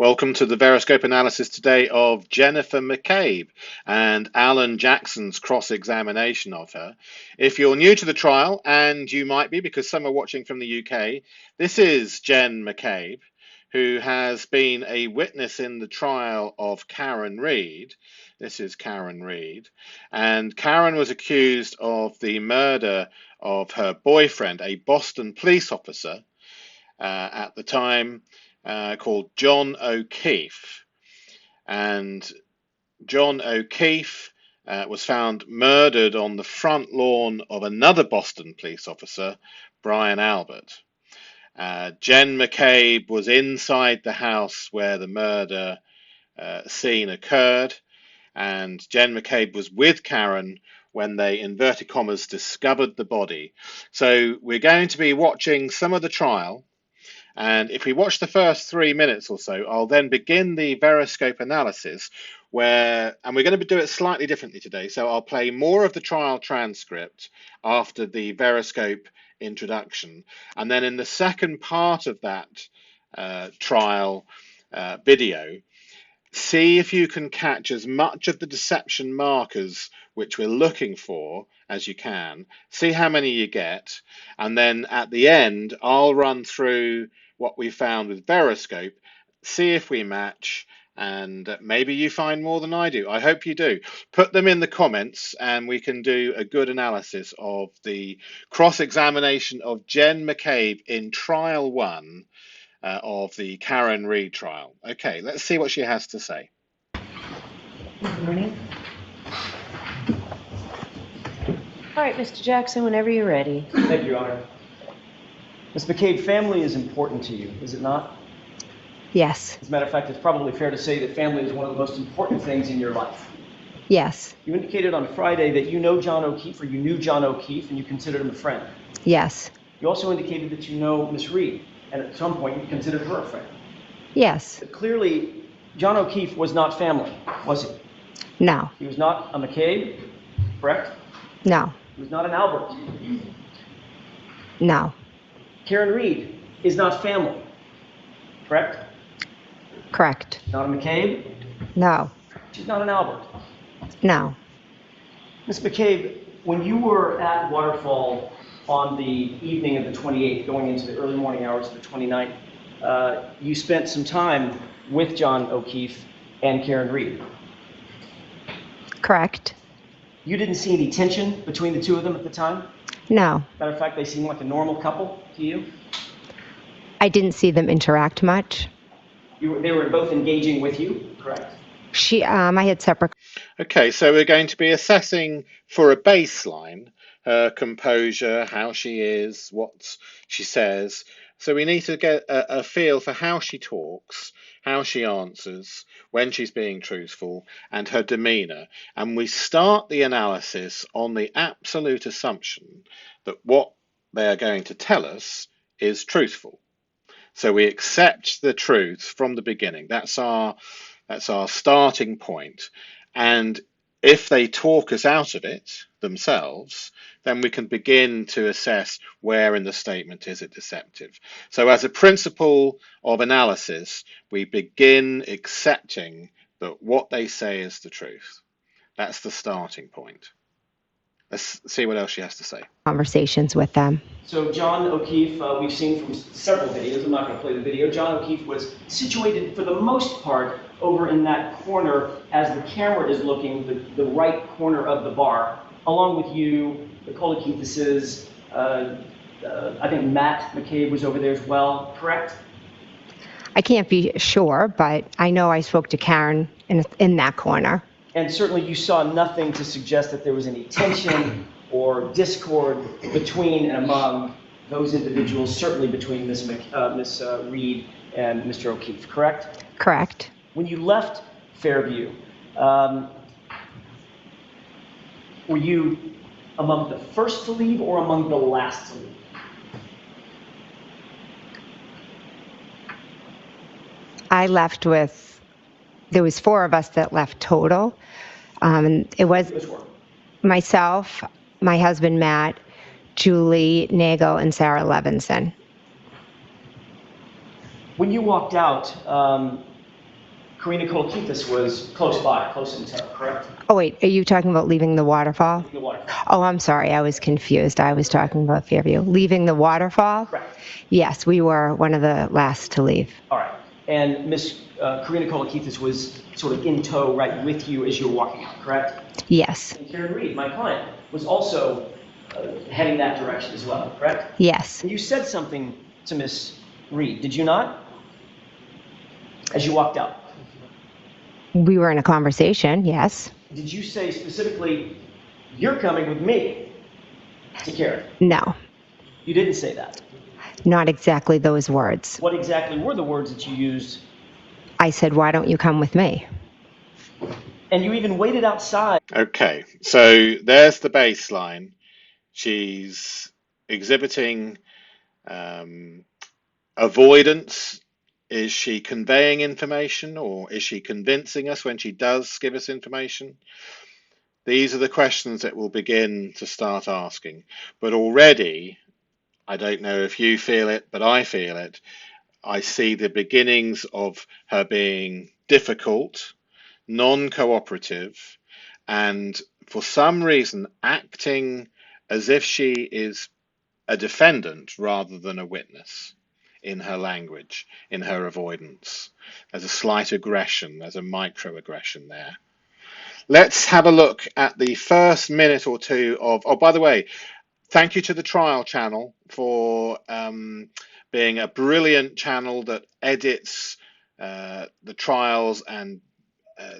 Welcome to the VEROSCOPE analysis today of Jennifer McCabe and Alen Jackson's cross-examination of her. If you're new to the trial, and you might be because some are watching from the UK, this is Jenn McCabe, who has been a witness in the trial of Karen Reid. This is Karen Reid. And Karen was accused of the murder of her boyfriend, a Boston police officer at the time, called John O'Keefe. And John O'Keefe was found murdered on the front lawn of another Boston police officer, Brian Albert. Jenn McCabe was inside the house where the murder scene occurred, and Jenn McCabe was with Karen when they, inverted commas, discovered the body. So we're going to be watching some of the trial. And if we watch the first 3 minutes or so, I'll then begin the VEROSCOPE analysis and we're going to do it slightly differently today. So I'll play more of the trial transcript after the VEROSCOPE introduction. And then in the second part of that trial video, see if you can catch as much of the deception markers which we're looking for as you can. See how many you get. And then at the end, I'll run through what we found with VEROSCOPE, see if we match, and maybe you find more than I do. I hope you do. Put them in the comments and we can do a good analysis of the cross-examination of Jenn McCabe in trial 1 of the Karen Reid trial. Okay, let's see what she has to say. Good morning. All right, Mr. Jackson, whenever you're ready. Thank you, Your Honor. Ms. McCabe, family is important to you, is it not? Yes. As a matter of fact, it's probably fair to say that family is one of the most important things in your life. Yes. You indicated on Friday that you know John O'Keefe, or you knew John O'Keefe, and you considered him a friend. Yes. You also indicated that you know Ms. Reid, and at some point you considered her a friend. Yes. But clearly, John O'Keefe was not family, was he? No. He was not a McCabe, correct? No. He was not an Albert. No. Karen Reid is not family, correct? Correct. Not a McCabe. No. She's not an Albert. No. Ms. McCabe, when you were at Waterfall on the evening of the 28th, going into the early morning hours of the 29th, you spent some time with John O'Keefe and Karen Reid. Correct. You didn't see any tension between the two of them at the time? No. Matter of fact, they seemed like a normal couple to you? I didn't see them interact much. They were both engaging with you, correct? I had separate. Okay, so we're going to be assessing for a baseline her composure, how she is, what she says. So we need to get a feel for how she talks, how she answers, when she's being truthful, and her demeanor. And we start the analysis on the absolute assumption that what they are going to tell us is truthful. So we accept the truth from the beginning. That's our starting point. And if they talk us out of it themselves, then we can begin to assess where in the statement is it deceptive. So as a principle of analysis, we begin accepting that what they say is the truth. That's the starting point. Let's see what else she has to say. Conversations with them. So John O'Keefe, we've seen from several videos, I'm not going to play the video, John O'Keefe was situated for the most part over in that corner as the camera is looking, the right corner of the bar, along with you, Nicole O'Keefe's, I think Matt McCabe was over there as well, correct? I can't be sure, but I know I spoke to Karen in that corner. And certainly you saw nothing to suggest that there was any tension or discord between and among those individuals, certainly between Ms. Reid and Mr. O'Keefe, correct? Correct. When you left Fairview, were you among the first to leave or among the last to leave? I left there was 4 of us that left total. It was myself, my husband Matt, Julie Nago, and Sarah Levinson. When you walked out, Karina Kolakithis was close by, close in tow, correct? Oh, wait, are you talking about leaving the waterfall? The waterfall. Oh, I'm sorry, I was confused. I was talking about Fairview. Leaving the waterfall? Correct. Yes, we were one of the last to leave. All right. And Miss Karina Kolakithis was sort of in tow right with you as you were walking out, correct? Yes. And Karen Reed, my client, was also heading that direction as well, correct? Yes. And you said something to Miss Reed, did you not? As you walked out. We were in a conversation, yes. Did you say specifically, you're coming with me to Karen? No, You didn't say that. not exactly those words. What exactly were the words that you used? I said, why don't you come with me? And you even waited outside. Okay, so there's the baseline. She's exhibiting avoidance. Is she conveying information, or is she convincing us when she does give us information? These are the questions that we'll begin to start asking. But already, I don't know if you feel it, but I feel it. I see the beginnings of her being difficult, non-cooperative, and for some reason acting as if she is a defendant rather than a witness in her language, in her avoidance. There's a slight aggression, there's a microaggression there. Let's have a look at the first minute or two of, oh, by the way, thank you to the trial channel for being a brilliant channel that edits the trials and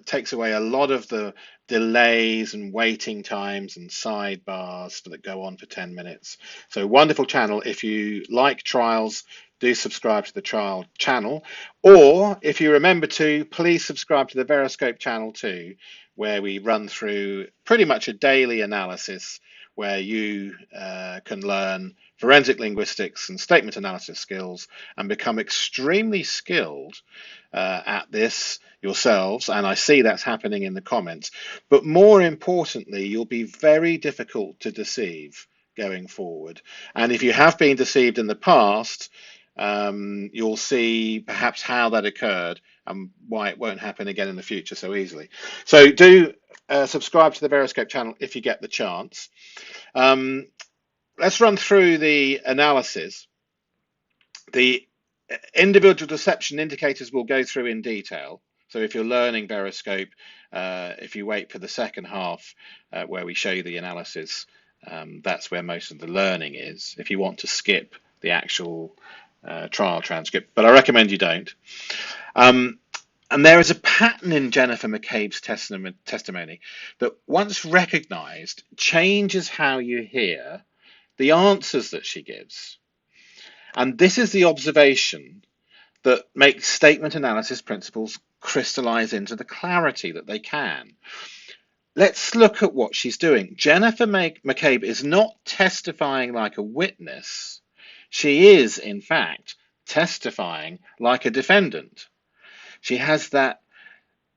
takes away a lot of the delays and waiting times and sidebars that go on for 10 minutes. So wonderful channel. If you like trials, do subscribe to the trial channel. Or if you remember to, please subscribe to the VEROSCOPE channel too, where we run through pretty much a daily analysis where you can learn forensic linguistics and statement analysis skills and become extremely skilled at this yourselves. And I see that's happening in the comments. But more importantly, you'll be very difficult to deceive going forward. And if you have been deceived in the past, you'll see perhaps how that occurred and why it won't happen again in the future so easily. So do subscribe to the VEROSCOPE channel if you get the chance. Let's run through the analysis. The individual deception indicators we'll go through in detail. So if you're learning VEROSCOPE, if you wait for the second half where we show you the analysis, that's where most of the learning is, if you want to skip the actual trial transcript, but I recommend you don't. And there is a pattern in Jennifer McCabe's testimony that once recognized changes how you hear the answers that she gives. And this is the observation that makes statement analysis principles crystallize into the clarity that they can. Let's look at what she's doing. Jennifer McCabe is not testifying like a witness. She is, in fact, testifying like a defendant. She has that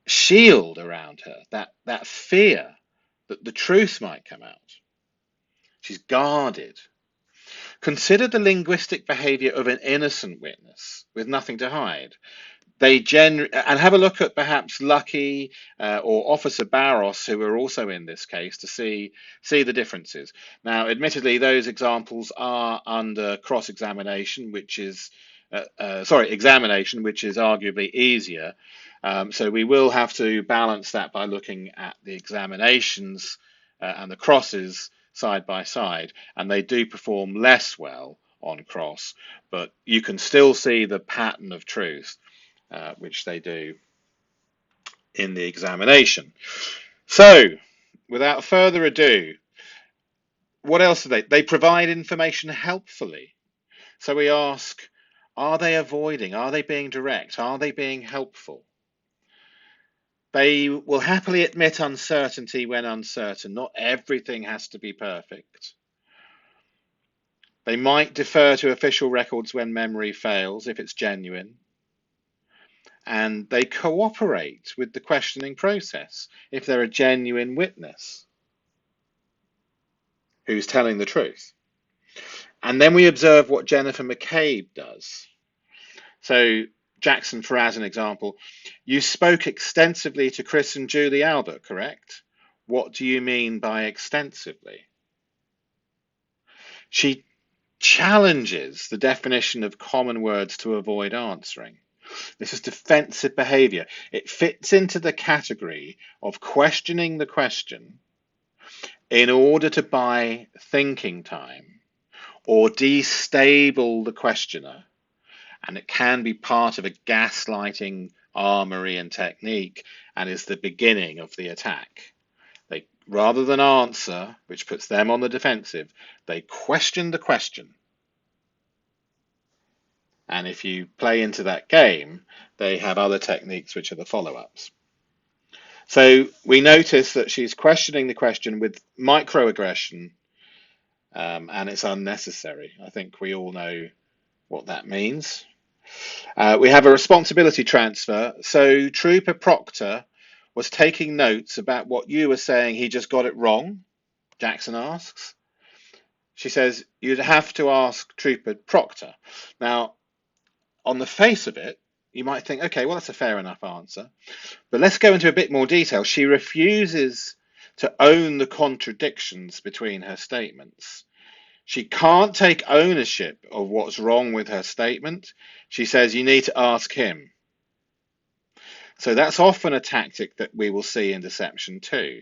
shield around her, that fear that the truth might come out. She's guarded. Consider the linguistic behavior of an innocent witness with nothing to hide. And have a look at perhaps Lucky or Officer Barros, who are also in this case, to see the differences. Now, admittedly, those examples are under cross-examination, which is examination, which is arguably easier. So we will have to balance that by looking at the examinations and the crosses side by side, and they do perform less well on cross, but you can still see the pattern of truth which they do in the examination. So without further ado, what else do they? They provide information helpfully. So we ask, are they avoiding? Are they being direct? Are they being helpful? They will happily admit uncertainty when uncertain. Not everything has to be perfect. They might defer to official records when memory fails, if it's genuine. And they cooperate with the questioning process if they're a genuine witness who's telling the truth. And then we observe what Jennifer McCabe does. So Jackson for as an example, you spoke extensively to Chris and Julie Albert, correct? What do you mean by extensively? She challenges the definition of common words to avoid answering. This is defensive behavior. It fits into the category of questioning the question in order to buy thinking time or destabilize the questioner. And it can be part of a gaslighting armory and technique and is the beginning of the attack. They, rather than answer, which puts them on the defensive, they question the question. And if you play into that game, they have other techniques which are the follow-ups. So we notice that she's questioning the question with microaggression, and it's unnecessary. I think we all know what that means. We have a responsibility transfer. So Trooper Proctor was taking notes about what you were saying. He just got it wrong, Jackson asks. She says, you'd have to ask Trooper Proctor. Now, on the face of it, you might think, okay, well, that's a fair enough answer. But let's go into a bit more detail. She refuses to own the contradictions between her statements. She can't take ownership of what's wrong with her statement. She says, you need to ask him. So that's often a tactic that we will see in deception too.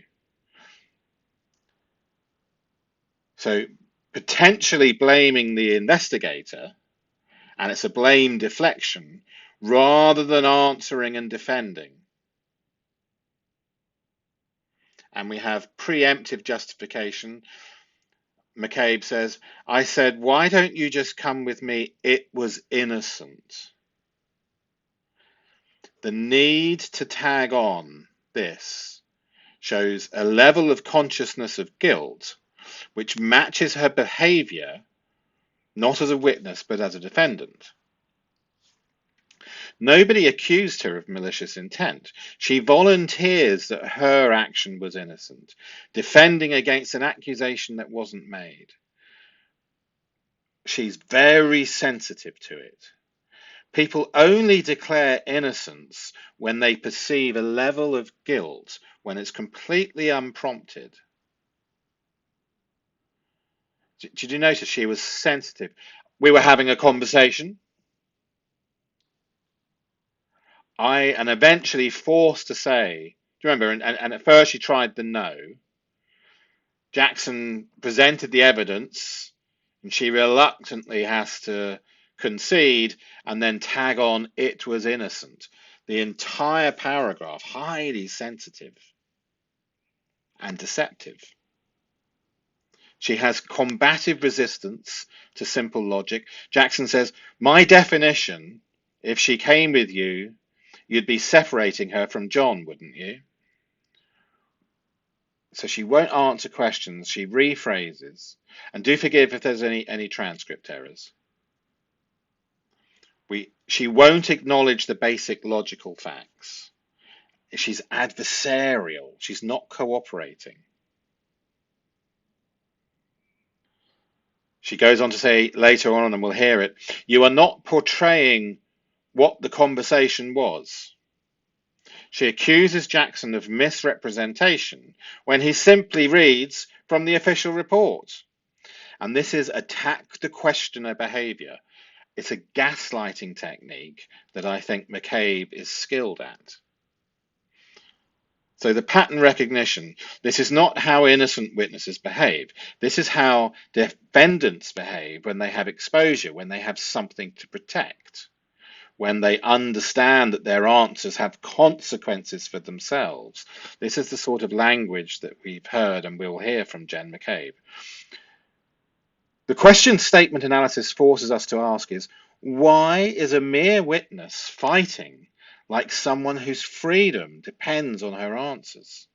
So potentially blaming the investigator, and it's a blame deflection, rather than answering and defending. And we have preemptive justification. McCabe says, I said, why don't you just come with me? It was innocent. The need to tag on this shows a level of consciousness of guilt which matches her behavior, not as a witness, but as a defendant. Nobody accused her of malicious intent. She volunteers that her action was innocent, defending against an accusation that wasn't made. She's very sensitive to it. People only declare innocence when they perceive a level of guilt, when it's completely unprompted. Did you notice she was sensitive? We were having a conversation. And eventually forced to say, do you remember? And at first she tried the no. Jackson presented the evidence, and she reluctantly has to concede and then tag on, it was innocent. The entire paragraph, highly sensitive and deceptive. She has combative resistance to simple logic. Jackson says, my definition, if she came with you, you'd be separating her from John, wouldn't you? So she won't answer questions. She rephrases. And do forgive if there's any transcript errors. She won't acknowledge the basic logical facts. She's adversarial. She's not cooperating. She goes on to say later on, and we'll hear it, you are not portraying what the conversation was. She accuses Jackson of misrepresentation when he simply reads from the official report. And this is attack the questioner behavior. It's a gaslighting technique that I think McCabe is skilled at. So the pattern recognition, this is not how innocent witnesses behave. This is how defendants behave when they have exposure, when they have something to protect, when they understand that their answers have consequences for themselves. This is the sort of language that we've heard and will hear from Jenn McCabe. The question statement analysis forces us to ask is, why is a mere witness fighting like someone whose freedom depends on her answers?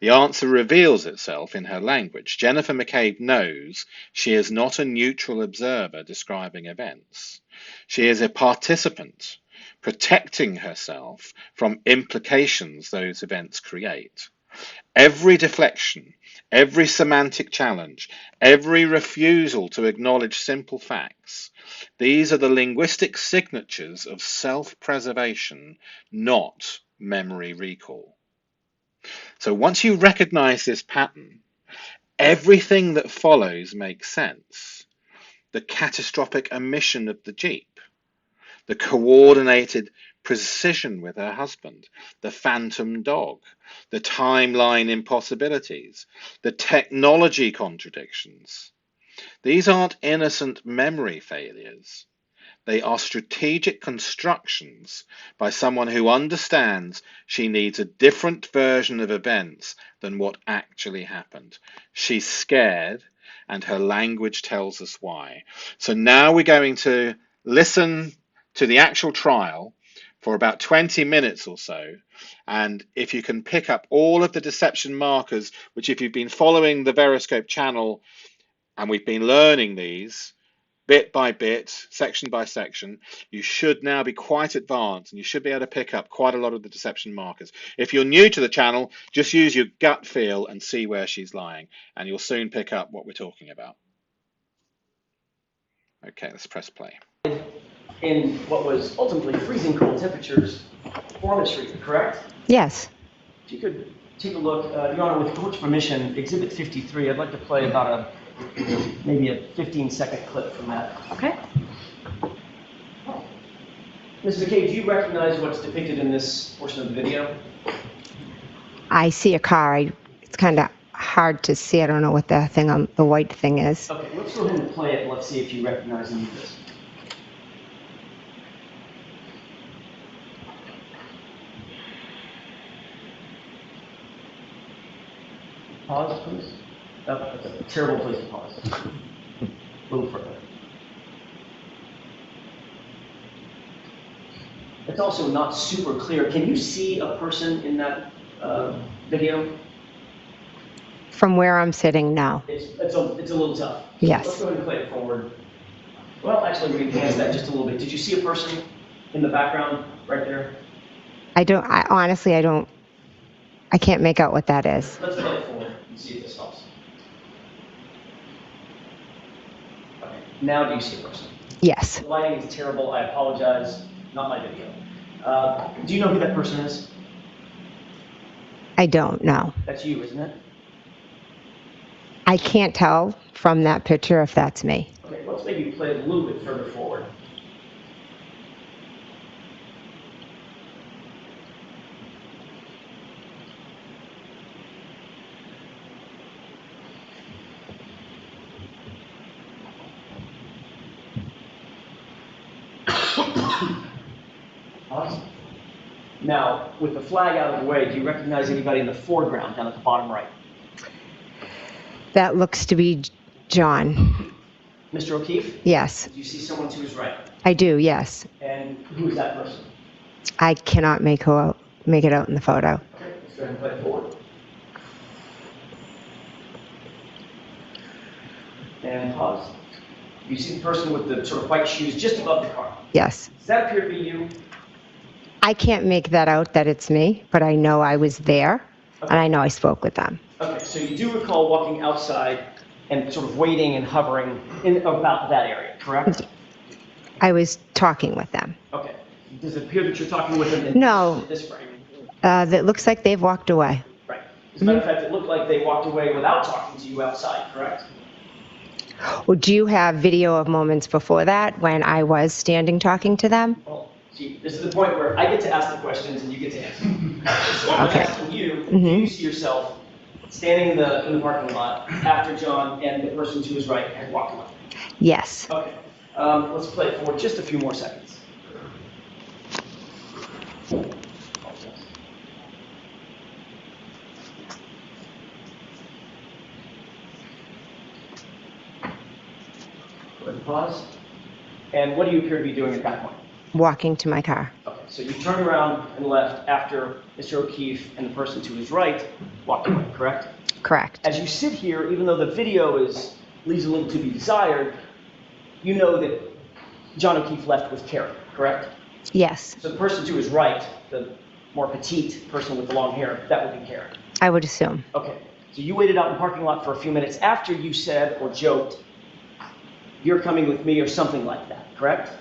The answer reveals itself in her language. Jennifer McCabe knows she is not a neutral observer describing events. She is a participant, protecting herself from implications those events create. Every deflection, every semantic challenge, every refusal to acknowledge simple facts, these are the linguistic signatures of self-preservation, not memory recall. So once you recognize this pattern, everything that follows makes sense. The catastrophic omission of the Jeep, the coordinated precision with her husband, the phantom dog, the timeline impossibilities, the technology contradictions. These aren't innocent memory failures. They are strategic constructions by someone who understands she needs a different version of events than what actually happened. She's scared, and her language tells us why. So now we're going to listen to the actual trial for about 20 minutes or so. And if you can pick up all of the deception markers, which if you've been following the VEROSCOPE channel, and we've been learning these bit by bit, section by section, you should now be quite advanced and you should be able to pick up quite a lot of the deception markers. If you're new to the channel, just use your gut feel and see where she's lying, and you'll soon pick up what we're talking about. Okay, let's press play. In what was ultimately freezing cold temperatures for Miss Reed, correct? Yes. If you could take a look, Your Honor, with court's permission, Exhibit 53, I'd like to play about maybe a 15-second clip from that. Okay. Ms. McCabe, do you recognize what's depicted in this portion of the video? I see a car. It's kind of hard to see. I don't know what the thing on the white thing is. Okay, let's go ahead and play it and let's see if you recognize any of this. Pause, please. Oh, that's a terrible place to pause. A little further. It's also not super clear. Can you see a person in that video? From where I'm sitting now. It's a little tough. Yes. Let's go ahead and play it forward. Well, actually, we can enhance that just a little bit. Did you see a person in the background right there? Honestly, I can't make out what that is. Let's play it forward and see if this helps. Okay. Now do you see a person? Yes. The lighting is terrible. I apologize. Not my video. Do you know who that person is? I don't know. That's you, isn't it? I can't tell from that picture if that's me. Okay, let's maybe play it a little bit further forward. Awesome. Now, with the flag out of the way, do you recognize anybody in the foreground down at the bottom right? That looks to be John. Mr. O'Keefe? Yes. Do you see someone to his right? I do, yes. And who is that person? I cannot make it out in the photo. Okay, let's go ahead and play it forward. And pause. You see the person with the sort of white shoes just above the car. Yes. Does that appear to be you? I can't make that out that it's me, but I know I was there, and I know I spoke with them. Okay, so you do recall walking outside and sort of waiting and hovering in about that area, correct? I was talking with them. Okay. Does it appear that you're talking with them in No. this frame? It looks like they've walked away. Right. As a matter of fact, it looked like they walked away without talking to you outside, correct? Well, do you have video of moments before that when I was standing talking to them? Well, see, this is the point where I get to ask the questions and you get to answer. So I'm Okay. asking you, do you see yourself standing in the parking lot after John and the person to his right had walked away? Yes. Okay. Let's play it for just a few more seconds. Go ahead and pause. And what do you appear to be doing at that point? Walking to my car. Okay, so you turned around and left after Mr. O'Keefe and the person to his right walked away, correct? Correct. As you sit here, even though the video leaves a little to be desired, you know that John O'Keefe left with Carrie, correct? Yes. So the person to his right, the more petite person with the long hair, that would be Karen. I would assume. Okay, so you waited out in the parking lot for a few minutes after you said or joked, "You're coming with me," or something like that, correct?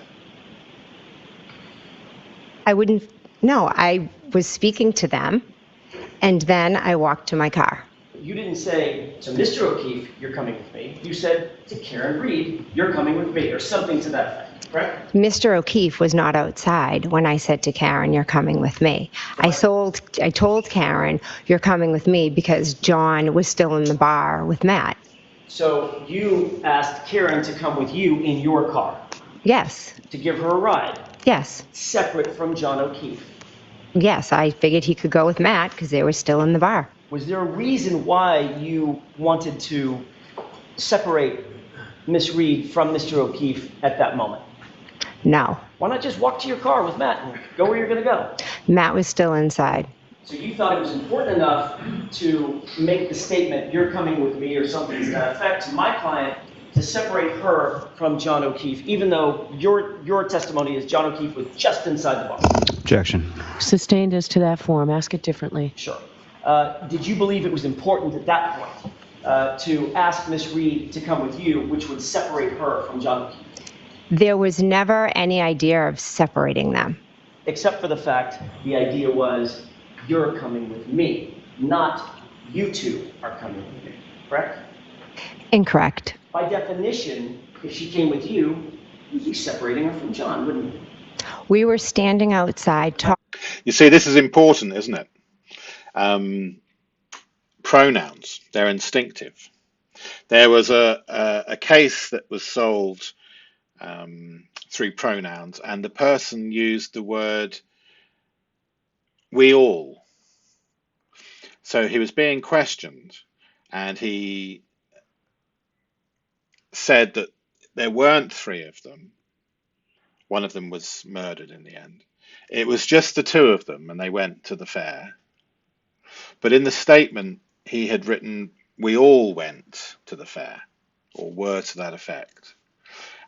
No, I was speaking to them, and then I walked to my car. You didn't say to Mr. O'Keefe, "You're coming with me." You said to Karen Reed, "You're coming with me," or something to that effect, correct? Mr. O'Keefe was not outside when I said to Karen, "You're coming with me." I told Karen, "You're coming with me," because John was still in the bar with Matt. So you asked Karen to come with you in your car? Yes. To give her a ride? Yes. Separate from John O'Keefe? Yes, I figured he could go with Matt because they were still in the bar. Was there a reason why you wanted to separate Miss Reed from Mr. O'Keefe at that moment? No. Why not just walk to your car with Matt and go where you're going to go? Matt was still inside. So you thought it was important enough to make the statement, "You're coming with me," or something to that effect, to my client, to separate her from John O'Keefe, even though your testimony is John O'Keefe was just inside the bar? Objection. Sustained as to that form. Ask it differently. Sure. Did you believe it was important at that point to ask Miss Reed to come with you, which would separate her from John O'Keefe? There was never any idea of separating them. Except for the fact the idea was, "You're coming with me," not "You two are coming with me," correct? Incorrect. By definition, if she came with you, you'd be separating her from John, wouldn't you? We were standing outside talking. You see, this is important, isn't it? Pronouns, they're instinctive. There was a case that was solved through pronouns, and the person used the word "we all." So he was being questioned, and he said that there weren't three of them. One of them was murdered in the end. It was just the two of them, and they went to the fair. But in the statement, he had written, "we all went to the fair," or were to that effect.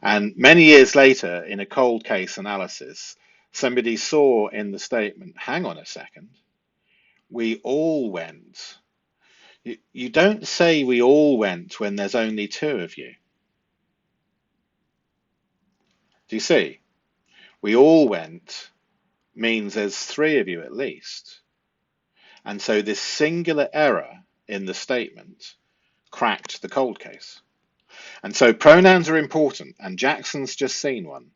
And many years later, in a cold case analysis, somebody saw in the statement, hang on a second, "we all went." You don't say "we all went" when there's only two of you. Do you see? "We all went" means there's three of you at least. And so this singular error in the statement cracked the cold case. And so pronouns are important, and Jackson's just seen one.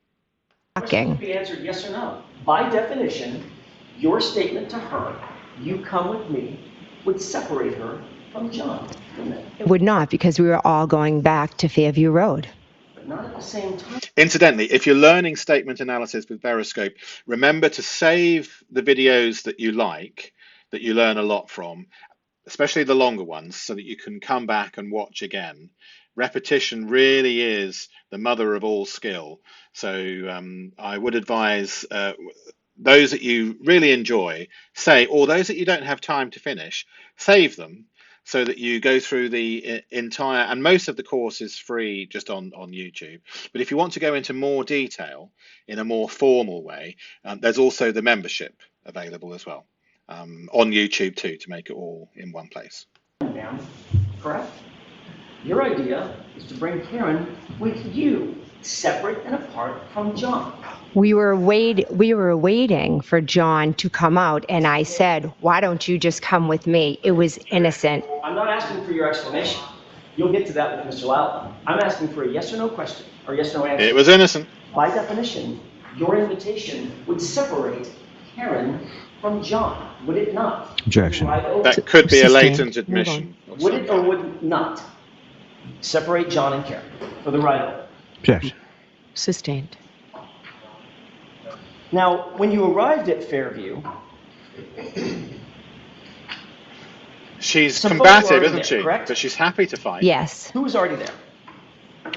The question would be answered yes or no. By definition, your statement to her, "You come with me," would separate her from John, wouldn't it? It would not, because we were all going back to Fairview Road. But not at the same time. Incidentally, if you're learning statement analysis with VEROSCOPE, remember to save the videos that you like, that you learn a lot from, especially the longer ones, so that you can come back and watch again. Repetition really is the mother of all skill. So I would advise those that you really enjoy, or those that you don't have time to finish, save them so that you go through the entire, and most of the course is free just on YouTube. But if you want to go into more detail in a more formal way, there's also the membership available as well on YouTube too, to make it all in one place. Ma'am, correct? Your idea is to bring Karen with you, separate and apart from John. We were waiting for John to come out, and I said, "Why don't you just come with me?" It was innocent. I'm not asking for your explanation. You'll get to that with Mr. Lau. I'm asking for a yes or no question, or yes or no answer. It was innocent. By definition, your invitation would separate Karen from John, would it not? Objection. That could be a latent admission. Would it or would it not separate John and Karen for the ride over? Objection. Sustained. Now, when you arrived at Fairview, she's some folks combative, were already isn't there, she? correct? But she's happy to fight. Yes. who was already there?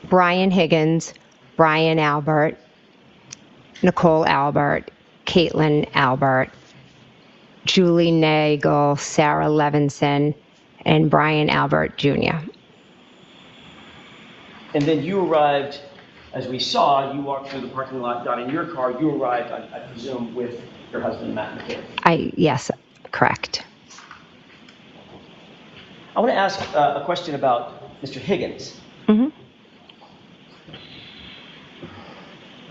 Brian Higgins, Brian Albert, Nicole Albert, Caitlin Albert, Julie Nagel, Sarah Levinson, and Brian Albert Jr. And then you arrived as we saw, you walked through the parking lot, got in your car, you arrived, I presume, with your husband, Matt McCabe. Yes, correct. I want to ask a question about Mr. Higgins. Mm-hmm.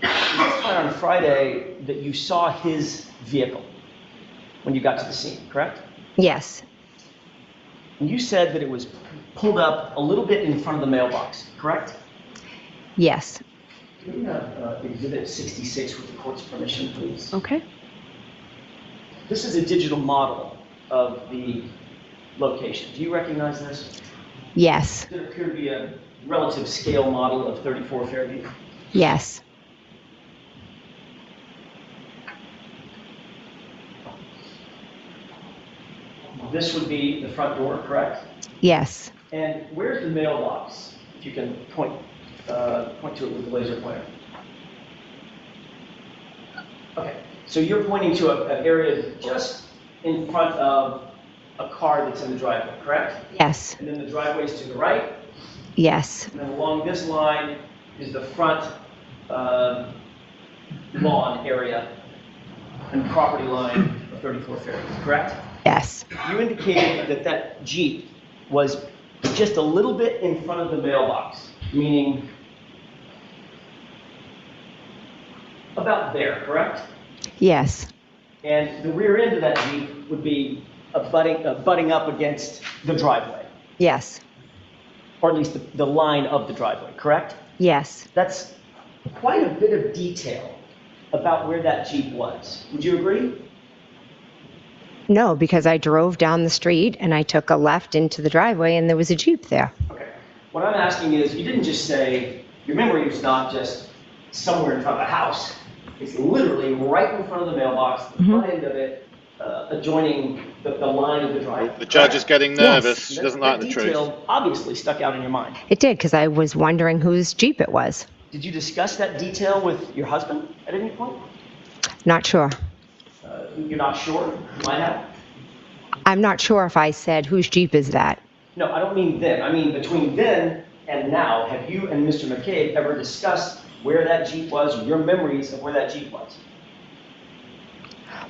You testified on Friday that you saw his vehicle when you got to the scene, correct? Yes. And you said that it was pulled up a little bit in front of the mailbox, correct? Yes. Can we have Exhibit 66 with the court's permission, please? Okay. This is a digital model of the location. Do you recognize this? Yes. Does it appear to be a relative scale model of 34 Fairview? Yes. This would be the front door, correct? Yes. And where's the mailbox? If you can point to it with the laser pointer. Okay, so you're pointing to an area just in front of a car that's in the driveway, correct? Yes. And then the driveway's to the right, Yes. and then along this line is the front lawn area and property line of 34 Fairview, correct? Yes. You indicated that that Jeep was just a little bit in front of the mailbox, meaning about there, correct? Yes. And the rear end of that Jeep would be butting up against the driveway, Yes. or at least the line of the driveway, correct? Yes. That's quite a bit of detail about where that Jeep was. Would you agree? No, because I drove down the street and I took a left into the driveway and there was a Jeep there. Okay. What I'm asking is, you didn't just say, your memory was not just somewhere in front of the house. It's literally right in front of the mailbox, the front end of it, adjoining the line of the driveway. The judge is getting nervous. Yes. She doesn't like the truth. Detail obviously stuck out in your mind. It did, because I was wondering whose Jeep it was. Did you discuss that detail with your husband at any point? Not sure. You're not sure? You might have? I'm not sure if I said, whose Jeep is that? No, I don't mean then. I mean between then and now, have you and Mr. McCabe ever discussed where that Jeep was, or your memories of where that Jeep was?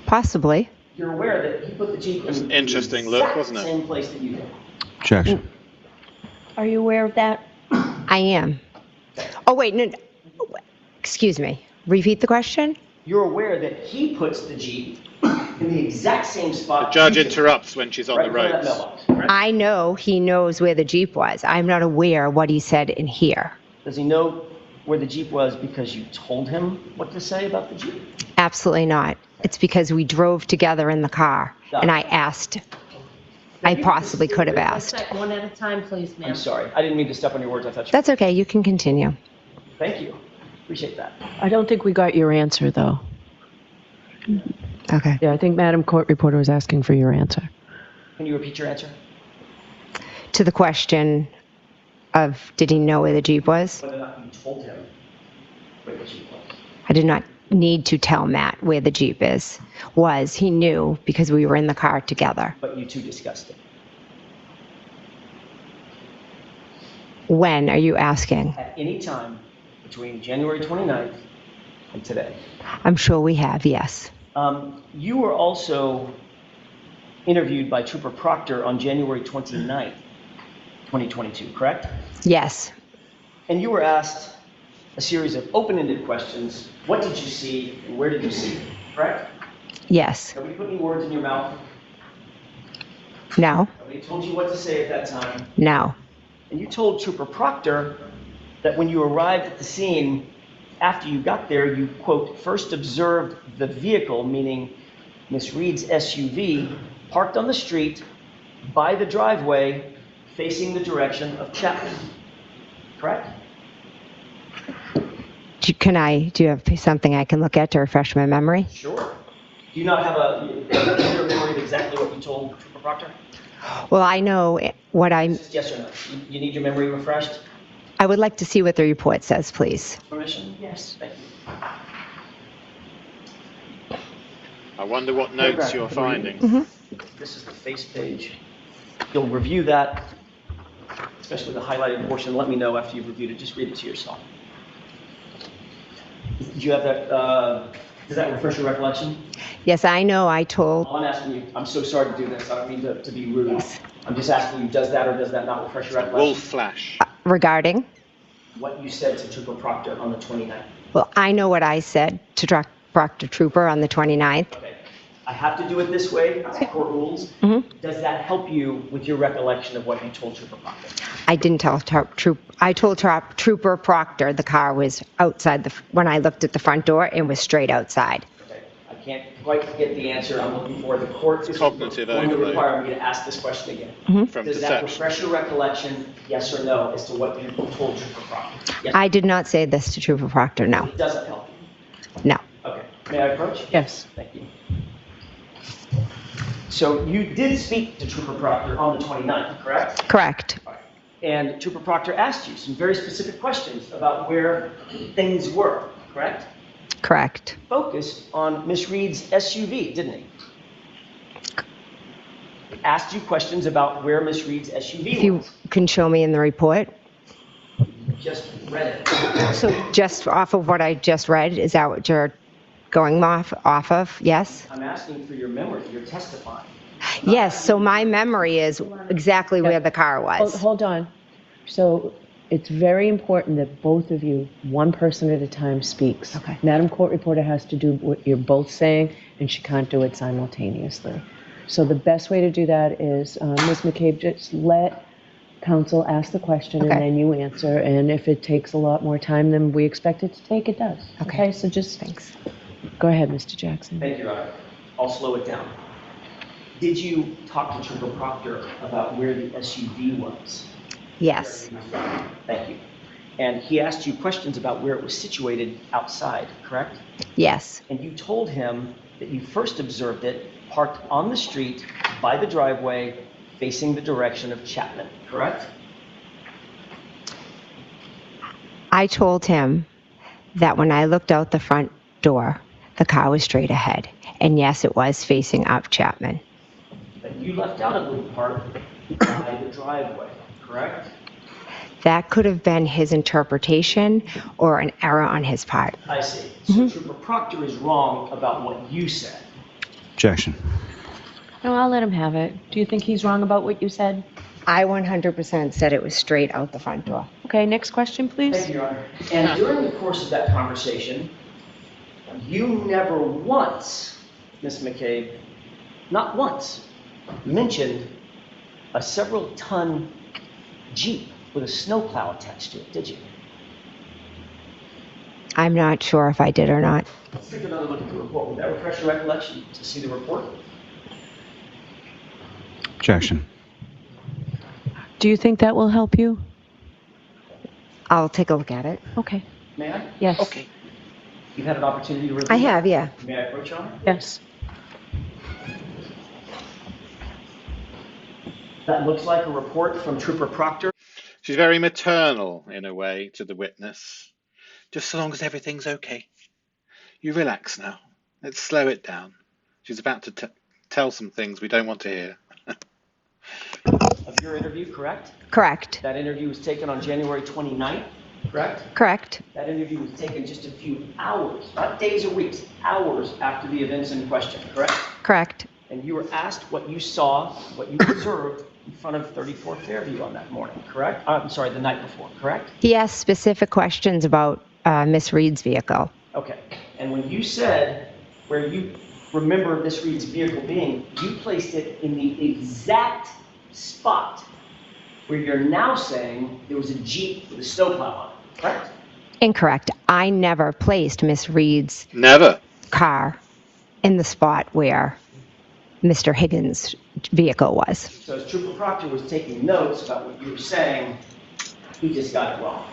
Possibly. You're aware that he put the Jeep in Interesting the look, exact wasn't it? same place that you did. Objection. Are you aware of that? I am. Oh, wait, no. Excuse me. Repeat the question? You're aware that he puts the Jeep in the exact same The spot. judge you did, interrupts when she's on right the in front of that roads. mailbox, correct? I know he knows where the Jeep was. I'm not aware what he said in here. Does he know where the Jeep was because you told him what to say about the Jeep? Absolutely not. It's because we drove together in the car and I asked. I possibly could have asked. One at a time, please, ma'am. I'm sorry. I didn't mean to step on your words. I thought you. That's okay. You can continue. Thank you. Appreciate that. I don't think we got your answer, though. Okay. Yeah, I think Madam Court Reporter was asking for your answer. Can you repeat your answer? To the question of, did he know where the Jeep was? Whether or not you told him where the Jeep was. I did not need to tell Matt where the Jeep was. He knew because we were in the car together. But you two discussed it. When are you asking? At any time between January 29th and today. I'm sure we have, yes. You were also interviewed by Trooper Proctor on January 29th, 2022, correct? Yes. And you were asked a series of open-ended questions. What did you see and where did you see it, correct? Yes. Nobody put any words in your mouth. No. Nobody told you what to say at that time. No. And you told Trooper Proctor that when you arrived at the scene, after you got there, you, quote, first observed the vehicle, meaning Miss Reed's SUV, parked on the street by the driveway facing the direction of Chapman. Correct? Do you have something I can look at to refresh my memory? Sure. Do you not have a clear memory of exactly what you told Trooper Proctor? Well, I know what Just yes or no. You need your memory refreshed? I would like to see what the report says, please. Permission? Yes. Thank you. I wonder what notes you're finding. This is the face page. You'll review that, especially the highlighted portion. Let me know after you've reviewed it. Just read it to yourself. Did you have that, does that refresh your recollection? Yes, I know I told, All I'm asking you, I'm so sorry to do this, I don't mean to be rude. I'm just asking you, does that or does that not refresh your recollection? Wolf flash. regarding, What you said to Trooper Proctor on the 29th. well, I know what I said to Proctor Trooper on the 29th. Okay. I have to do it this way, it's court rules. Does that help you with your recollection of what you told Trooper Proctor? I didn't tell I told Trooper Proctor the car was outside when I looked at the front door, it was straight outside. Okay. I can't quite get the answer I'm looking for. The court is going Cognitive to overload. require me to ask this question again. From Does that deception. refresh your recollection, yes or no, as to what you told Trooper Proctor? Yes. I did not say this to Trooper Proctor, no. It doesn't help you. No. Okay. May I approach? Yes. Thank you. So you did speak to Trooper Proctor on the 29th, correct? Correct. And Trooper Proctor asked you some very specific questions about where things were, correct? Correct. Focused on Miss Reed's SUV, didn't he? Asked you questions about where Miss Reed's SUV If you was. can show me in the report. Just read it. So just off of what I just read, is that what you're going off of? Yes? I'm asking for your memory. You're testifying. Yes, so my memory is exactly where the car was. Hold on. So it's very important that both of you, one person at a time, speaks. Okay. Madam Court Reporter has to do what you're both saying, and she can't do it simultaneously. So the best way to do that is, Ms. McCabe, just let counsel ask the question Okay. and then you answer. And if it takes a lot more time than we expect it to take, it does. Okay. So just Thanks. go ahead, Mr. Jackson. Thank you, Your Honor. I'll slow it down. Did you talk to Trooper Proctor about where the SUV was? Yes. Thank you. And he asked you questions about where it was situated outside, correct? Yes. And you told him that you first observed it parked on the street by the driveway facing the direction of Chapman, correct? I told him that when I looked out the front door, the car was straight ahead. And yes, it was facing up Chapman. But you left out a little part by the driveway, correct? That could have been his interpretation or an error on his part. I see. So Trooper Proctor is wrong about what you said. Objection. No, I'll let him have it. Do you think he's wrong about what you said? I 100% said it was straight out the front door. Okay, next question, please. Thank you, Your Honor. And during the course of that conversation, you never once, Ms. McCabe, not once, mentioned a several-ton Jeep with a snowplow attached to it, did you? I'm not sure if I did or not. Let's take another look at the report. Would that refresh your recollection to see the report? Objection. Do you think that will help you? I'll take a look at it. Okay. May I? Yes. Okay. You've had an opportunity to review? I have, yeah. May I approach, Your Honor? Yes. That looks like a report from Trooper Proctor. She's very maternal in a way to the witness. Just so long as everything's okay. You relax now. Let's slow it down. She's about to tell some things we don't want to hear. Of your interview, correct? Correct. That interview was taken on January 29th, correct? Correct. That interview was taken just a few hours, not days or weeks, hours after the events in question, correct? Correct. And you were asked what you saw, what you observed in front of 34 Fairview on that morning, correct? I'm sorry, the night before, correct? He asked specific questions about Miss Reed's vehicle. Okay. And when you said where you remember Miss Reed's vehicle being, you placed it in the exact spot where you're now saying there was a Jeep with a snowplow on it, correct? Incorrect. I never placed Miss Reed's Never. car in the spot where Mr. Higgins' vehicle was. So as Trooper Proctor was taking notes about what you were saying, he just got it wrong.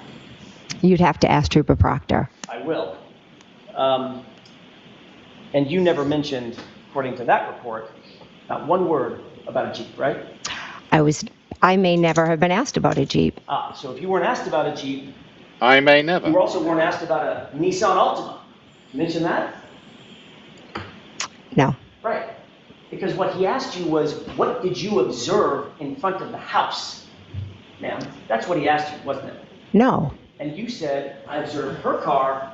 You'd have to ask Trooper Proctor. I will. And you never mentioned, according to that report, not one word about a Jeep, right? I may never have been asked about a Jeep. So if you weren't asked about a Jeep, I may never. you also weren't asked about a Nissan Altima. You mentioned that? No. Right. Because what he asked you was, what did you observe in front of the house? Ma'am, that's what he asked you, wasn't it? No. And you said, I observed her car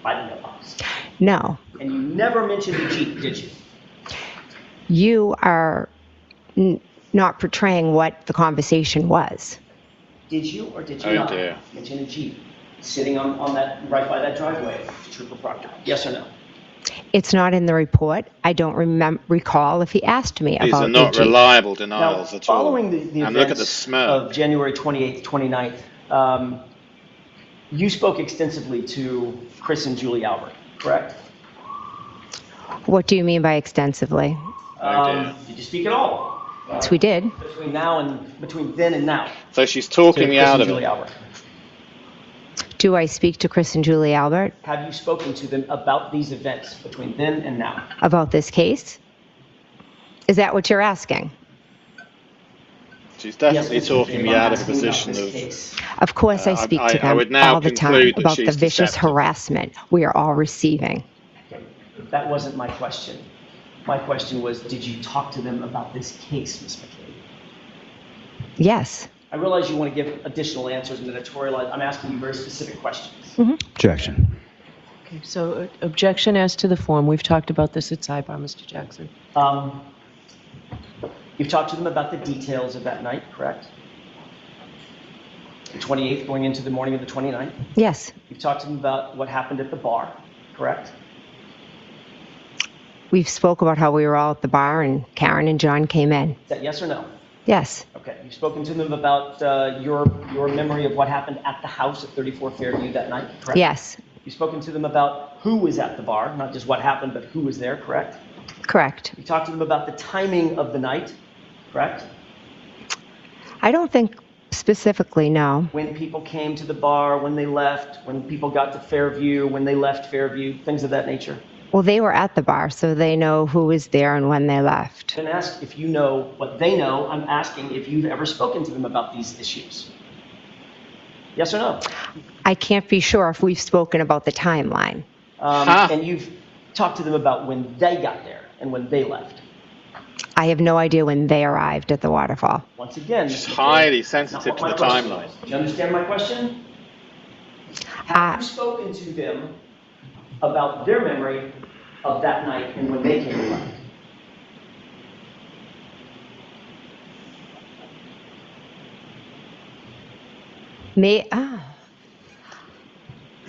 by the No. And you never mentioned the Jeep, did you? You are not portraying what the conversation was. Did you or did you Oh, not dear. mention a Jeep sitting on that, right by that driveway, Trooper Proctor? Yes or no? It's not in the report. I don't recall if he asked me These are about not the Jeep. reliable Now, denials at all. following the And look at the events smirk. of January 28th, 29th, you spoke extensively to Chris and Julie Albert, correct? What do you mean by extensively? Oh, dear. Did you speak at all? Yes, we did. Between then and now. So she's talking To me Chris out and of Julie it. Albert. Do I speak to Chris and Julie Albert Have you spoken to them about these events between then and now? about this case? Is that what you're asking? She's definitely Yes, Mr. talking me McCabe, out I'm of a asking about position this of... case. Of course, I speak to I them would now all the time conclude that about the she's vicious deceptive. harassment we are all receiving. That wasn't my question. My question was, did you talk to them about this case, Ms. McCabe? Yes. I realize you want to give additional answers and editorialize. I'm asking you very specific questions. Objection. Okay, so objection as to the form. We've talked about this at sidebar, Mr. Jackson. You've talked to them about the details of that night, correct? The 28th going into the morning of the 29th. Yes. You've talked to them about what happened at the bar, correct? We've spoke about how we were all at the bar and Karen and John came in. Is that yes or no? Yes. Okay. You've spoken to them about your memory of what happened at the house at 34 Fairview that night, correct? Yes. You've spoken to them about who was at the bar, not just what happened, but who was there, correct? Correct. You talked to them about the timing of the night, correct? I don't think specifically, no. When people came to the bar, when they left, when people got to Fairview, when they left Fairview, things of that nature. Well, they were at the bar, so they know who was there and when they left. Then ask if you know what they know. I'm asking if you've ever spoken to them about these issues. Yes or no? I can't be sure if we've spoken about the timeline. And you've talked to them about when they got there and when they left. I have no idea when they arrived at the waterfall. Once again, She's Mr. McCabe, highly that's not sensitive to what the my question timeline. was. Do you understand my question? Have you spoken to them about their memory of that night and when they came and left?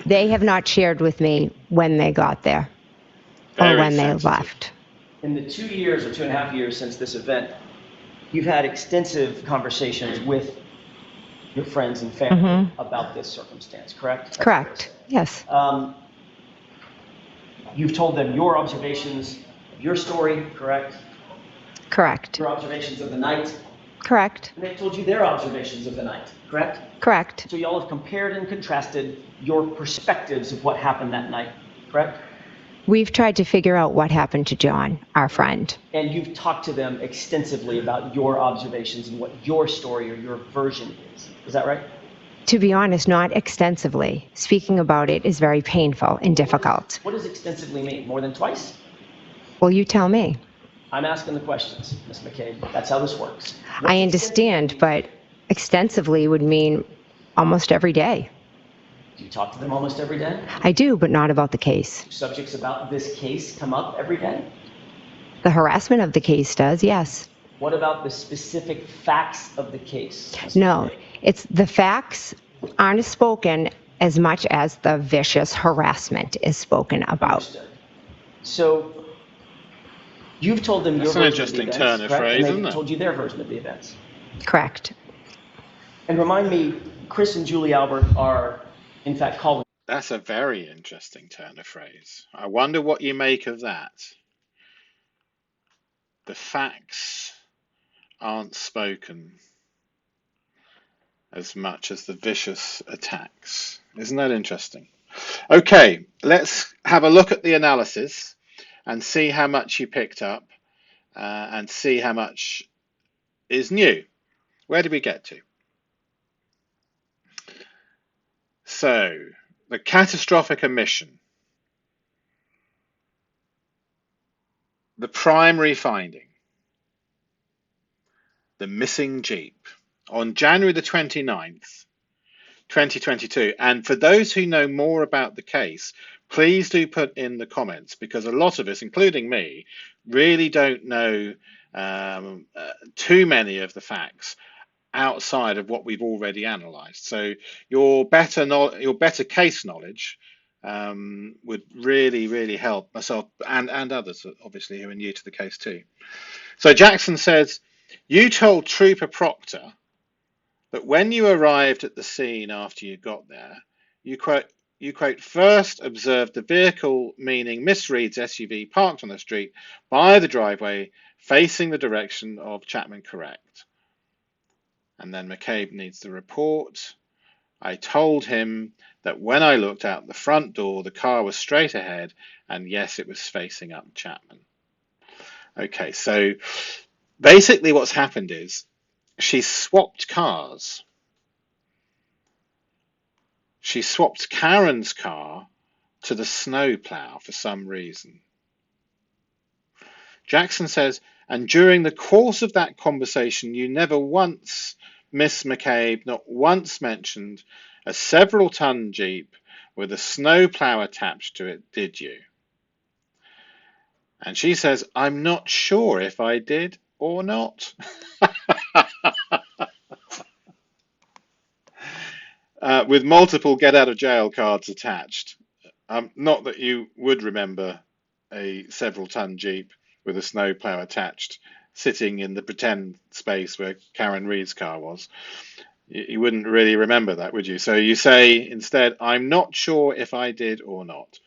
They have not shared with me when they got there or Very when they sensitive. left. In the 2 years or 2.5 years since this event, you've had extensive conversations with your friends and family about this circumstance, correct? That's Correct. Yes. You've told them your observations of your story, correct? Correct. Your observations of the night, Correct. and they've told you their observations of the night, correct? Correct. So y'all have compared and contrasted your perspectives of what happened that night, correct? We've tried to figure out what happened to John, our friend. And you've talked to them extensively about your observations and what your story or your version is. Is that right? To be honest, not extensively. Speaking about it is very painful and difficult. What does extensively mean? More than twice? Well, you tell me. I'm asking the questions, Ms. McCabe. That's how this works. I understand, but extensively would mean almost every day. Do you talk to them almost every day? I do, but not about the case. Do subjects about this case come up every day? The harassment of the case does, yes. What about the specific facts of the case? Ms. No, McCabe? it's the facts aren't spoken as much as the vicious harassment is spoken about. Understood. So you've told them your That's an version of the interesting events, turn of correct? phrase, And isn't they've it? told you their version of the events. Correct. And remind me, Chris and Julie Albert are, in fact, calling. That's a very interesting turn of phrase. I wonder what you make of that. The facts aren't spoken as much as the vicious attacks. Isn't that interesting? Okay, let's have a look at the analysis and see how much you picked up and see how much is new. Where did we get to? So, the catastrophic omission. The primary finding. The missing Jeep. On January the 29th, 2022. And for those who know more about the case, please do put in the comments, because a lot of us, including me, really don't know too many of the facts outside of what we've already analysed. So your better case knowledge would really help myself and others, obviously, who are new to the case too. So Jackson says, you told Trooper Proctor that when you arrived at the scene after you got there, you quote, first observed the vehicle, meaning Miss Reed's SUV, parked on the street by the driveway facing the direction of Chapman, correct? And then McCabe needs the report. I told him that when I looked out the front door, the car was straight ahead, and yes, it was facing up Chapman. Okay, so basically what's happened is she swapped cars. She swapped Karen's car to the snowplow for some reason. Jackson says, and during the course of that conversation, you never once, Miss McCabe, not once mentioned a several-ton Jeep with a snowplow attached to it, did you? And she says, I'm not sure if I did or not. With multiple get-out-of-jail cards attached. Not that you would remember a several-ton Jeep with a snowplow attached sitting in the pretend space where Karen Reed's car was. You wouldn't really remember that, would you? So you say instead, I'm not sure if I did or not.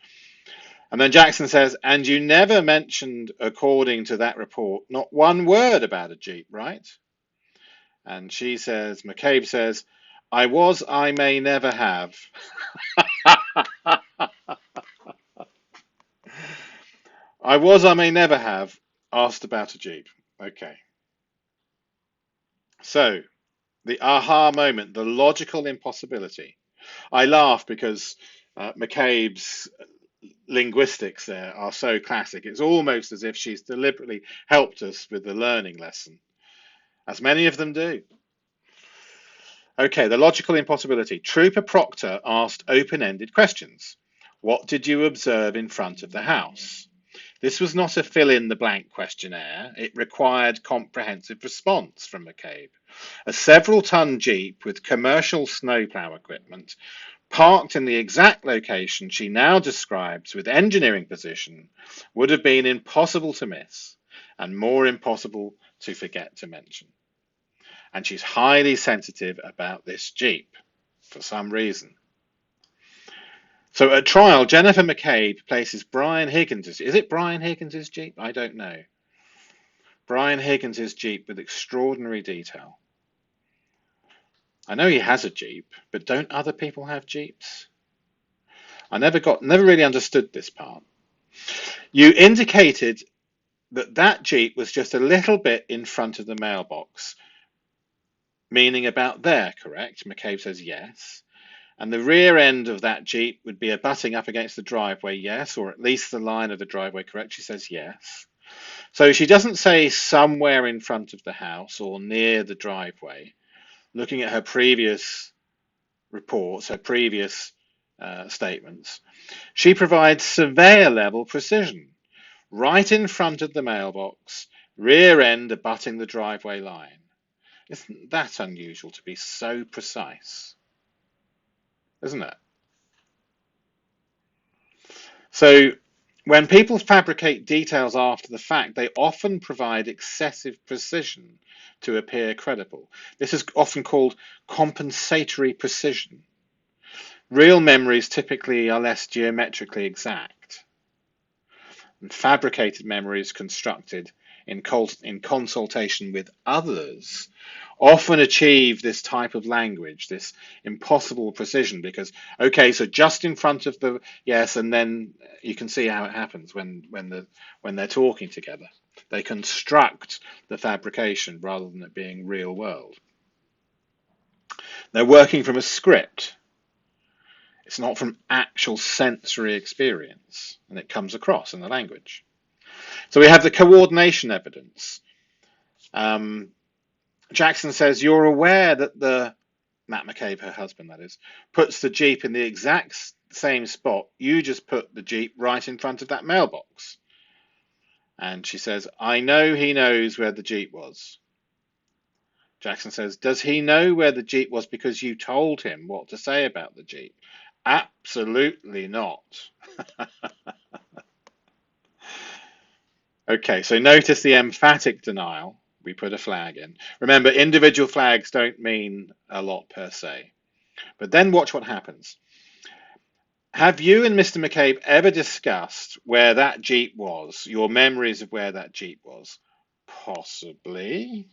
And then Jackson says, and you never mentioned, according to that report, not one word about a Jeep, right? And she says, McCabe says, I may never have. I may never have asked about a Jeep. Okay. So, the aha moment, the logical impossibility. I laugh because McCabe's linguistics there are so classic. It's almost as if she's deliberately helped us with the learning lesson, as many of them do. Okay, the logical impossibility. Trooper Proctor asked open-ended questions. What did you observe in front of the house? This was not a fill-in-the-blank questionnaire. It required comprehensive response from McCabe. A several-ton Jeep with commercial snowplow equipment parked in the exact location she now describes with engineering precision would have been impossible to miss and more impossible to forget to mention. And she's highly sensitive about this Jeep for some reason. So at trial, Jennifer McCabe places Brian Higgins' is it Brian Higgins' Jeep? I don't know. Brian Higgins' Jeep with extraordinary detail. I know he has a Jeep, but don't other people have Jeeps? I never really understood this part. You indicated that Jeep was just a little bit in front of the mailbox, meaning about there, correct? McCabe says yes. And the rear end of that Jeep would be abutting up against the driveway, yes, or at least the line of the driveway, correct? She says yes. So she doesn't say somewhere in front of the house or near the driveway. Looking at her previous reports, her previous statements, she provides surveyor-level precision. Right in front of the mailbox, rear end abutting the driveway line. Isn't that unusual to be so precise? Isn't it? So when people fabricate details after the fact, they often provide excessive precision to appear credible. This is often called compensatory precision. Real memories typically are less geometrically exact. And fabricated memories constructed in consultation with others often achieve this type of language, this impossible precision, because, okay, so just in front of the, yes, and then you can see how it happens when they're talking together. They construct the fabrication rather than it being real world. They're working from a script. It's not from actual sensory experience, and it comes across in the language. So we have the coordination evidence. Jackson says, you're aware that the Matt McCabe, her husband that is, puts the Jeep in the exact same spot. You just put the Jeep right in front of that mailbox. And she says, I know he knows where the Jeep was. Jackson says, does he know where the Jeep was because you told him what to say about the Jeep? Absolutely not. Okay, so notice the emphatic denial. We put a flag in. Remember, individual flags don't mean a lot per se. But then watch what happens. Have you and Mr. McCabe ever discussed where that Jeep was, your memories of where that Jeep was? Possibly.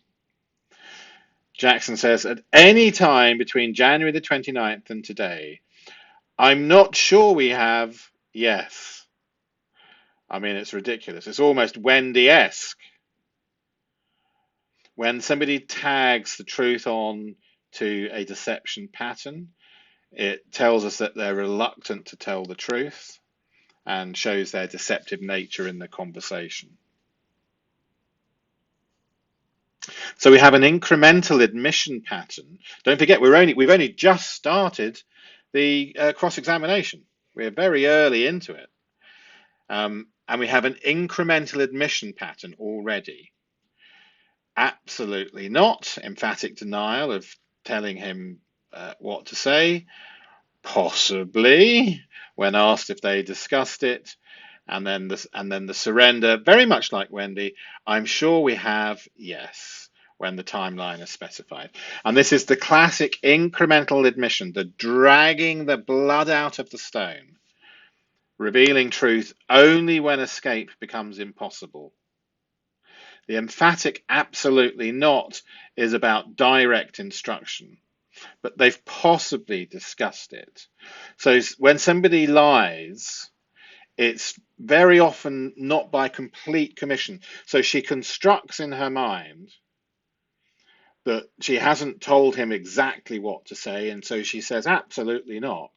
Jackson says, at any time between January the 29th and today, I'm not sure we have. Yes. I mean, it's ridiculous. It's almost Wendy-esque. When somebody tags the truth on to a deception pattern, it tells us that they're reluctant to tell the truth and shows their deceptive nature in the conversation. So we have an incremental admission pattern. Don't forget, we've only just started the cross-examination. We're very early into it. And we have an incremental admission pattern already. Absolutely not. Emphatic denial of telling him what to say. Possibly, when asked if they discussed it. And then the surrender, very much like Wendy. I'm sure we have, yes, when the timeline is specified. And this is the classic incremental admission, the dragging the blood out of the stone, revealing truth only when escape becomes impossible. The emphatic absolutely not is about direct instruction, but they've possibly discussed it. So when somebody lies, it's very often not by complete commission. So she constructs in her mind that she hasn't told him exactly what to say, and so she says absolutely not,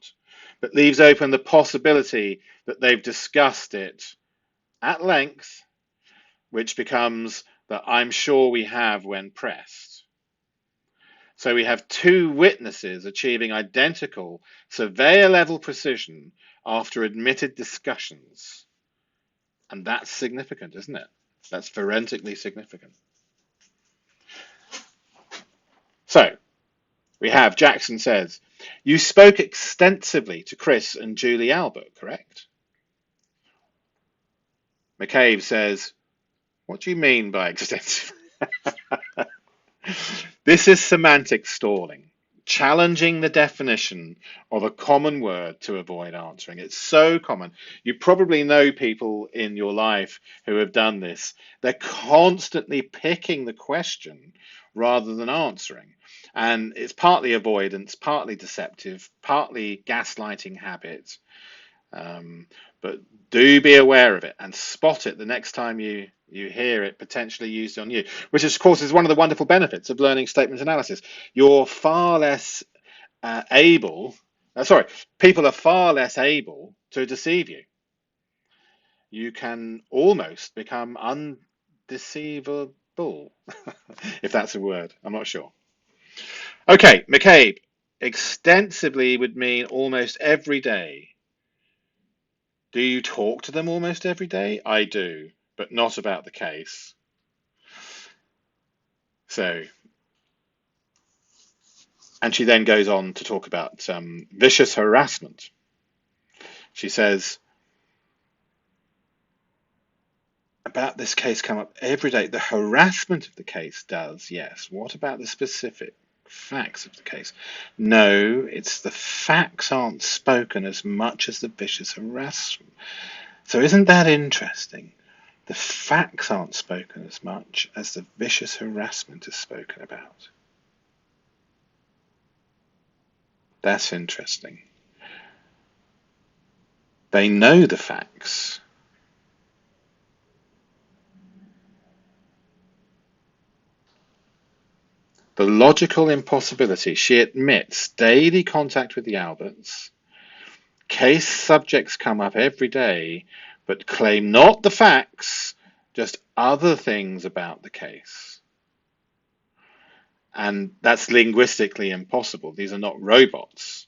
but leaves open the possibility that they've discussed it at length, which becomes that I'm sure we have when pressed. So we have two witnesses achieving identical surveyor-level precision after admitted discussions. And that's significant, isn't it? That's forensically significant. So we have Jackson says, you spoke extensively to Chris and Julie Albert, correct? McCabe says, what do you mean by extensive? This is semantic stalling, challenging the definition of a common word to avoid answering. It's so common. You probably know people in your life who have done this. They're constantly picking the question rather than answering. And it's partly avoidance, partly deceptive, partly gaslighting habit. But do be aware of it and spot it the next time you hear it potentially used on you, which of course is one of the wonderful benefits of learning statement analysis. You're far less people are far less able to deceive you. You can almost become undeceivable, if that's a word. I'm not sure. Okay, McCabe, extensively would mean almost every day. Do you talk to them almost every day? I do, but not about the case. So, and she then goes on to talk about vicious harassment. She says, about this case come up every day. The harassment of the case does, yes. What about the specific facts of the case? No, it's the facts aren't spoken as much as the vicious harassment. So isn't that interesting? The facts aren't spoken as much as the vicious harassment is spoken about. That's interesting. They know the facts. The logical impossibility, she admits daily contact with the Alberts. Case subjects come up every day, but claim not the facts, just other things about the case. And that's linguistically impossible. These are not robots.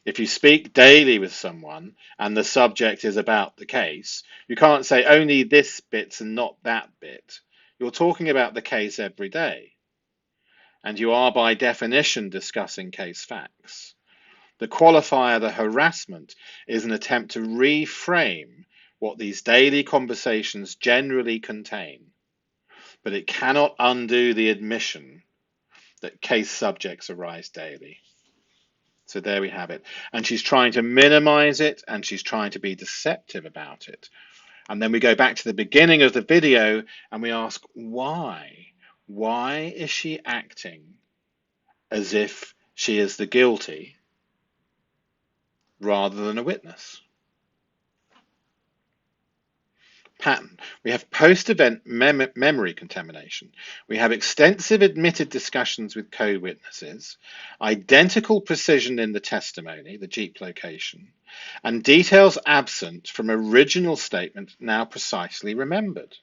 If you speak daily with someone and the subject is about the case, you can't say only this bit's and not that bit. You're talking about the case every day. And you are by definition discussing case facts. The qualifier, the harassment, is an attempt to reframe what these daily conversations generally contain. But it cannot undo the admission that case subjects arise daily. So there we have it. And she's trying to minimize it, and she's trying to be deceptive about it. And then we go back to the beginning of the video and we ask, why? Why is she acting as if she is the guilty rather than a witness? Pattern. We have post-event memory contamination. We have extensive admitted discussions with co-witnesses, identical precision in the testimony, the Jeep location, and details absent from original statement now precisely remembered.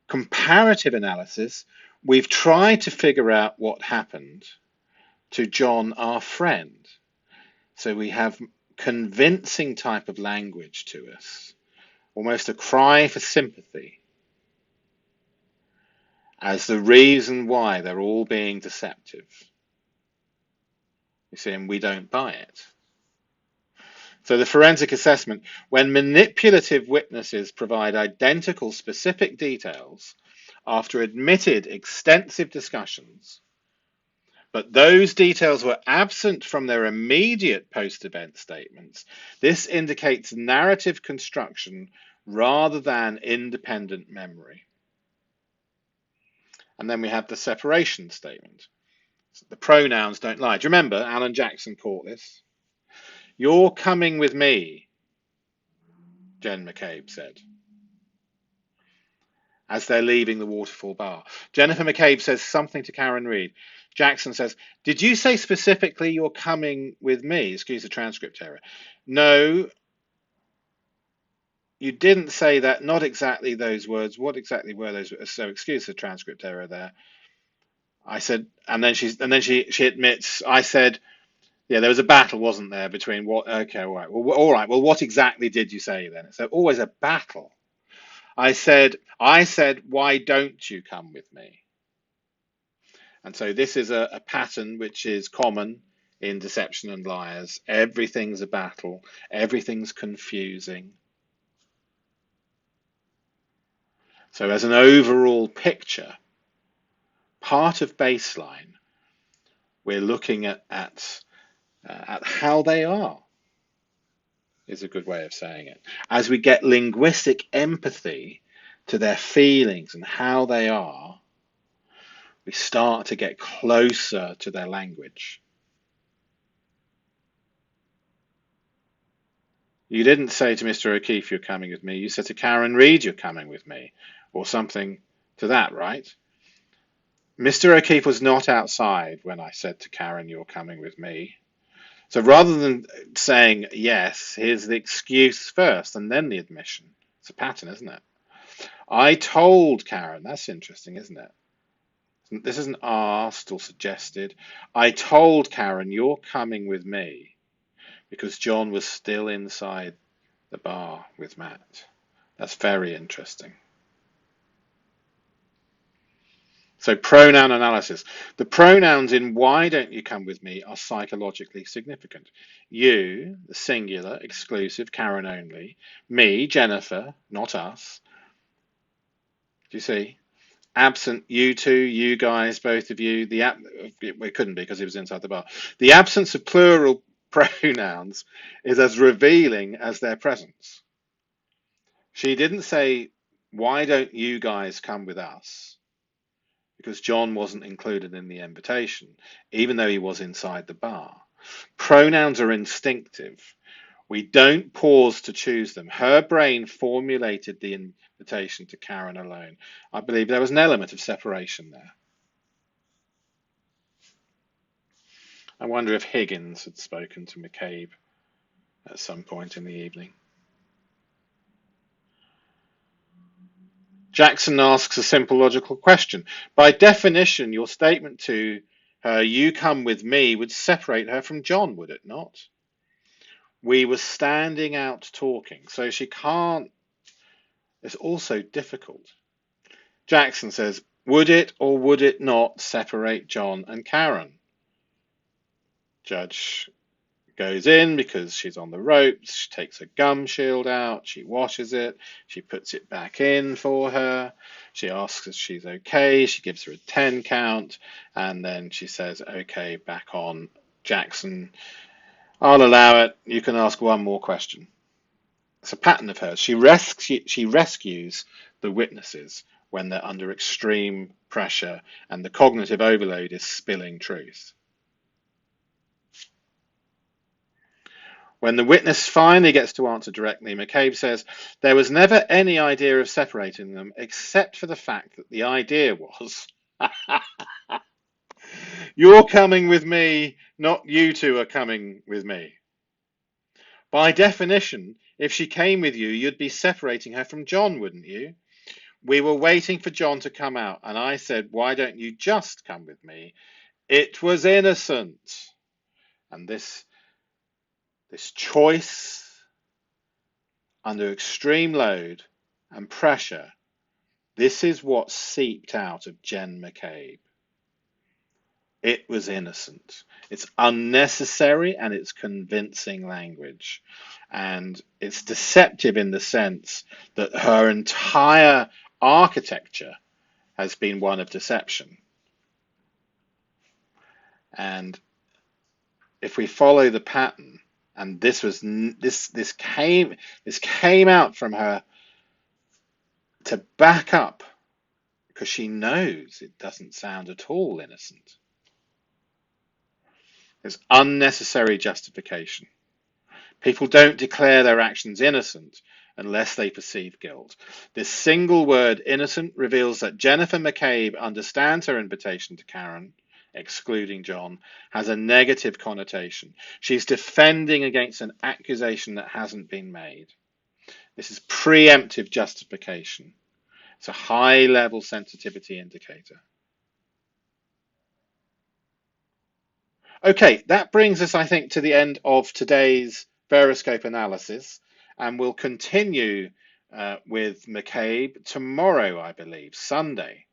Comparative analysis. We've tried to figure out what happened to John, our friend. So we have convincing type of language to us. Almost a cry for sympathy as the reason why they're all being deceptive. You see, and we don't buy it. So the forensic assessment, when manipulative witnesses provide identical specific details after admitted extensive discussions, but those details were absent from their immediate post-event statements, this indicates narrative construction rather than independent memory. And then we have the separation statement. So the pronouns don't lie. Do you remember Alen Jackson caught this? You're coming with me, Jenn McCabe said, as they're leaving the Waterfall Bar. Jennifer McCabe says something to Karen Reid. Jackson says, did you say specifically you're coming with me? Excuse the transcript error. No, you didn't say that, not exactly those words. What exactly were those? So excuse the transcript error there. I said, and then she admits, I said, yeah, there was a battle, wasn't there, between what, okay, all right, well, what exactly did you say then? So always a battle. I said, why don't you come with me? And so this is a pattern which is common in deception and liars. Everything's a battle. Everything's confusing. So as an overall picture, part of baseline, we're looking at how they are, is a good way of saying it. As we get linguistic empathy to their feelings and how they are, we start to get closer to their language. You didn't say to Mr. O'Keefe, you're coming with me. You said to Karen Reid, you're coming with me, or something to that, right? Mr. O'Keefe was not outside when I said to Karen, you're coming with me. So rather than saying yes, here's the excuse first and then the admission. It's a pattern, isn't it? I told Karen, that's interesting, isn't it? This isn't asked or suggested. I told Karen, you're coming with me, because John was still inside the bar with Matt. That's very interesting. So pronoun analysis. The pronouns in why don't you come with me are psychologically significant. You, the singular, exclusive, Karen only. Me, Jennifer, not us. Do you see? Absent you two, you guys, both of you. It couldn't be because he was inside the bar. The absence of plural pronouns is as revealing as their presence. She didn't say, why don't you guys come with us? Because John wasn't included in the invitation, even though he was inside the bar. Pronouns are instinctive. We don't pause to choose them. Her brain formulated the invitation to Karen alone. I believe there was an element of separation there. I wonder if Higgins had spoken to McCabe at some point in the evening. Jackson asks a simple logical question. By definition, your statement to her, "You come with me," would separate her from John, would it not? We were standing out talking, so she can't. It's also difficult. Jackson says, would it or would it not separate John and Karen? Judge goes in because she's on the ropes. She takes her gum shield out. She washes it. She puts it back in for her. She asks if she's okay. She gives her a 10 count. And then she says, okay, back on. Jackson, I'll allow it. You can ask one more question. It's a pattern of hers. She rescues the witnesses when they're under extreme pressure and the cognitive overload is spilling truth. When the witness finally gets to answer directly, McCabe says, there was never any idea of separating them except for the fact that the idea was, you're coming with me, not you two are coming with me. By definition, if she came with you, you'd be separating her from John, wouldn't you? We were waiting for John to come out, and I said, why don't you just come with me? It was innocent. And this choice under extreme load and pressure, this is what seeped out of Jenn McCabe. It was innocent. It's unnecessary and it's convincing language. And it's deceptive in the sense that her entire architecture has been one of deception. And if we follow the pattern, and this came out from her to back up, because she knows it doesn't sound at all innocent. There's unnecessary justification. People don't declare their actions innocent unless they perceive guilt. This single word, innocent, reveals that Jennifer McCabe understands her invitation to Karen, excluding John, has a negative connotation. She's defending against an accusation that hasn't been made. This is preemptive justification. It's a high-level sensitivity indicator. Okay, that brings us, I think, to the end of today's VEROSCOPE analysis, and we'll continue with McCabe tomorrow, I believe, Sunday.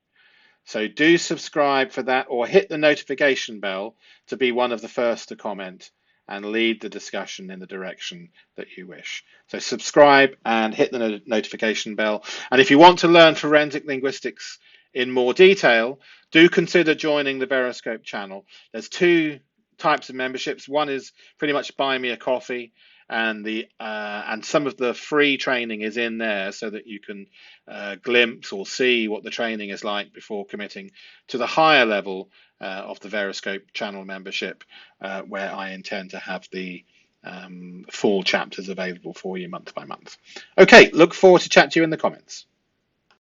So do subscribe for that, or hit the notification bell to be one of the first to comment and lead the discussion in the direction that you wish. So subscribe and hit the notification bell. And if you want to learn forensic linguistics in more detail, do consider joining the VEROSCOPE channel. There's two types of memberships. One is pretty much buy me a coffee, and some of the free training is in there so that you can glimpse or see what the training is like before committing to the higher level of the VEROSCOPE channel membership, where I intend to have the full chapters available for you month by month. Okay, look forward to chat to you in the comments.